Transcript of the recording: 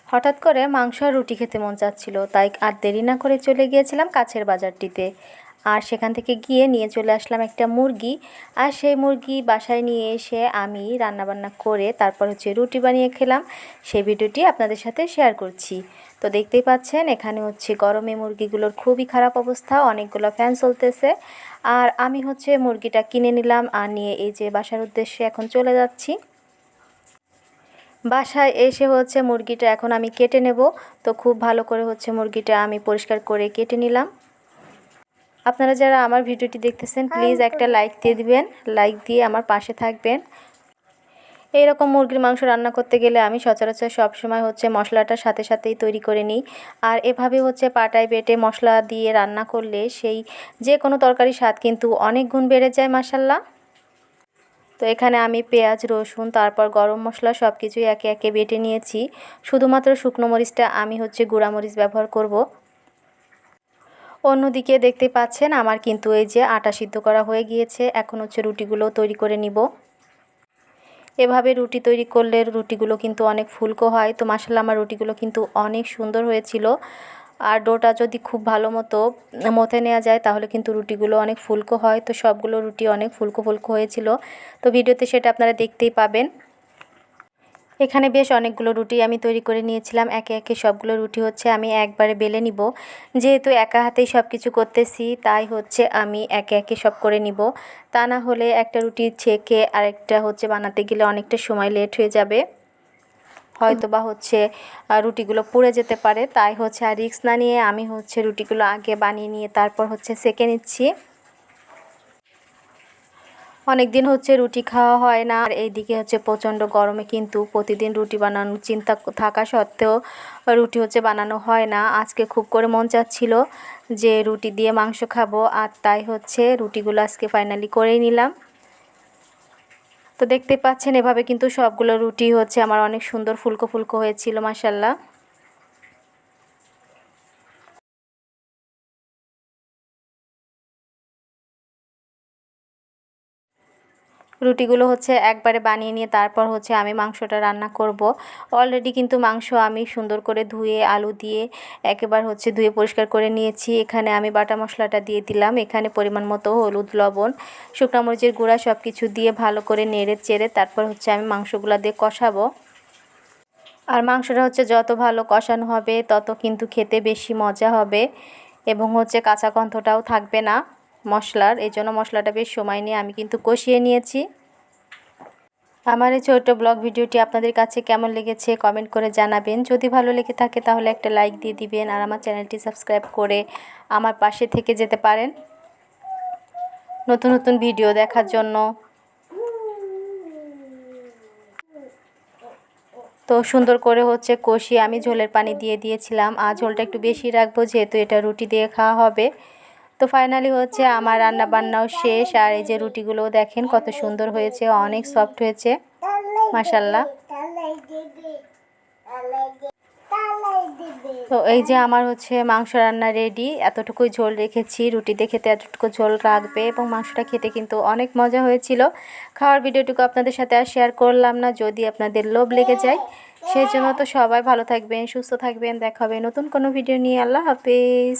হঠাৎ করে মাংস আর রুটি খেতে মন চাচ্ছিল, তাই আর দেরি না করে চলে গিয়েছিলাম কাছের বাজারটিতে। আর সেখান থেকে গিয়ে নিয়ে চলে আসলাম একটা মুরগি। আর সেই মুরগি বাসায় নিয়ে এসে আমি রান্নাবান্না করে তারপর রুটি বানিয়ে খেলাম। সেই ভিডিওটি আপনাদের সাথে শেয়ার করছি। তো দেখতেই পাচ্ছেন এখানে গরমে মুরগিগুলোর খুবই খারাপ অবস্থা, অনেকগুলো ফ্যান চলতেছে। আর আমি মুরগিটা কিনে নিলাম আর নিয়ে এই যে বাসার উদ্দেশ্যে এখন চলে যাচ্ছি। বাসায় এসে মুরগিটা এখন আমি কেটে নেব। তো খুব ভালো করে মুরগিটা আমি পরিষ্কার করে কেটে নিলাম। আপনারা যারা আমার ভিডিওটি দেখতেছেন প্লিজ একটা লাইক দিয়ে দিবেন, লাইক দিয়ে আমার পাশে থাকবেন। এইরকম মুরগির মাংস রান্না করতে গেলে আমি সচরাচর সবসময় মশলাটা সাথে সাথেই তৈরি করে নিই। আর এভাবে পাটায় বেটে মশলা দিয়ে রান্না করলে সেই যে কোনো তরকারির স্বাদ কিন্তু অনেক গুণ বেড়ে যায় মাশাল্লাহ। তো এখানে আমি পেঁয়াজ, রসুন, তারপর গরম মশলা সব কিছুই একে একে বেটে নিয়েছি। শুধুমাত্র শুকনো মরিচটা আমি গুঁড়া মরিচ ব্যবহার করব। অন্যদিকে দেখতে পাচ্ছেন আমার কিন্তু এই যে আটা সিদ্ধ করা হয়ে গিয়েছে। এখন রুটিগুলো তৈরি করে নিব। এভাবে রুটি তৈরি করলে রুটিগুলো কিন্তু অনেক ফুলকো হয়। তো মাশাআল্লাহ আমার রুটিগুলো কিন্তু অনেক সুন্দর হয়েছিল। আর ডোটা যদি খুব ভালো মতো মথে নেওয়া যায় তাহলে কিন্তু রুটিগুলো অনেক ফুলকো হয়। তো সবগুলো রুটি অনেক ফুলকো ফুলকো হয়েছিল। তো ভিডিওতে সেটা আপনারা দেখতেই পাবেন। এখানে বেশ অনেকগুলো রুটি আমি তৈরি করে নিয়েছিলাম। একে একে সবগুলো রুটি আমি একবারে বেলে নিব। যেহেতু একা হাতেই সব কিছু করতেছি তাই আমি একে একে সব করে নিব। তা না হলে একটা রুটি ছেঁকে আরেকটা বানাতে গেলে অনেকটা সময় লেট হয়ে যাবে, হয়তো বা রুটিগুলো পুড়ে যেতে পারে। তাই আর রিস্ক না নিয়ে আমি রুটিগুলো আগে বানিয়ে নিয়ে তারপর সেঁকে নিচ্ছি। অনেক দিন রুটি খাওয়া হয় না। আর এইদিকে প্রচণ্ড গরমে কিন্তু প্রতিদিন রুটি বানানোর চিন্তা থাকা সত্ত্বেও রুটি বানানো হয় না। আজকে খুব করে মন চাচ্ছিল যে রুটি দিয়ে মাংস খাবো, আর তাই রুটিগুলো আজকে ফাইনালি করেই নিলাম। তো দেখতে পাচ্ছেন এভাবে কিন্তু সবগুলো রুটি আমার অনেক সুন্দর ফুলকো ফুলকো হয়েছিল মাশাআল্লাহ। রুটিগুলো একবারে বানিয়ে নিয়ে তারপর আমি মাংসটা রান্না করব। অলরেডি কিন্তু মাংস আমি সুন্দর করে ধুয়ে আলু দিয়ে একেবারে ধুয়ে পরিষ্কার করে নিয়েছি। এখানে আমি বাটা মশলাটা দিয়ে দিলাম। এখানে পরিমাণ মতো হলুদ, লবণ, শুকনো মরিচের গুঁড়া সব কিছু দিয়ে ভালো করে নেড়ে চেড়ে তারপর আমি মাংসগুলো দিয়ে কষাবো। আর মাংসটা যত ভালো কষানো হবে তত কিন্তু খেতে বেশি মজা হবে এবং কাঁচা গন্ধটাও থাকবে না মশলার। এই জন্য মশলাটা বেশ সময় নিয়ে আমি কিন্তু কষিয়ে নিয়েছি। আমার এই ছোট্ট ব্লগ ভিডিওটি আপনাদের কাছে কেমন লেগেছে কমেন্ট করে জানাবেন। যদি ভালো লেগে থাকে তাহলে একটা লাইক দিয়ে দিবেন আর আমার চ্যানেলটি সাবস্ক্রাইব করে আমার পাশে থেকে যেতে পারেন নতুন নতুন ভিডিও দেখার জন্য। তো সুন্দর করে কষিয়ে আমি ঝোলের পানি দিয়ে দিয়েছিলাম। আর ঝোলটা একটু বেশি রাখবো যেহেতু এটা রুটি দিয়ে খাওয়া হবে। তো ফাইনালি আমার রান্না বান্নাও শেষ। আর এই যে রুটিগুলোও দেখেন কত সুন্দর হয়েছে, অনেক সফট হয়েছে মাশাআল্লাহ। তো এই যে আমার মাংস রান্না রেডি। এতটুকুই ঝোল রেখেছি, রুটিতে খেতে এতটুকু ঝোল রাখবে এবং মাংসটা খেতে কিন্তু অনেক মজা হয়েছিল। খাওয়ার ভিডিওটুকু আপনাদের সাথে আর শেয়ার করলাম না, যদি আপনাদের লোভ লেগে যায়। সেই জন্য তো সবাই ভালো থাকবেন, সুস্থ থাকবেন। দেখা হবে নতুন কোনো ভিডিও নিয়ে। আল্লাহ হাফেজ।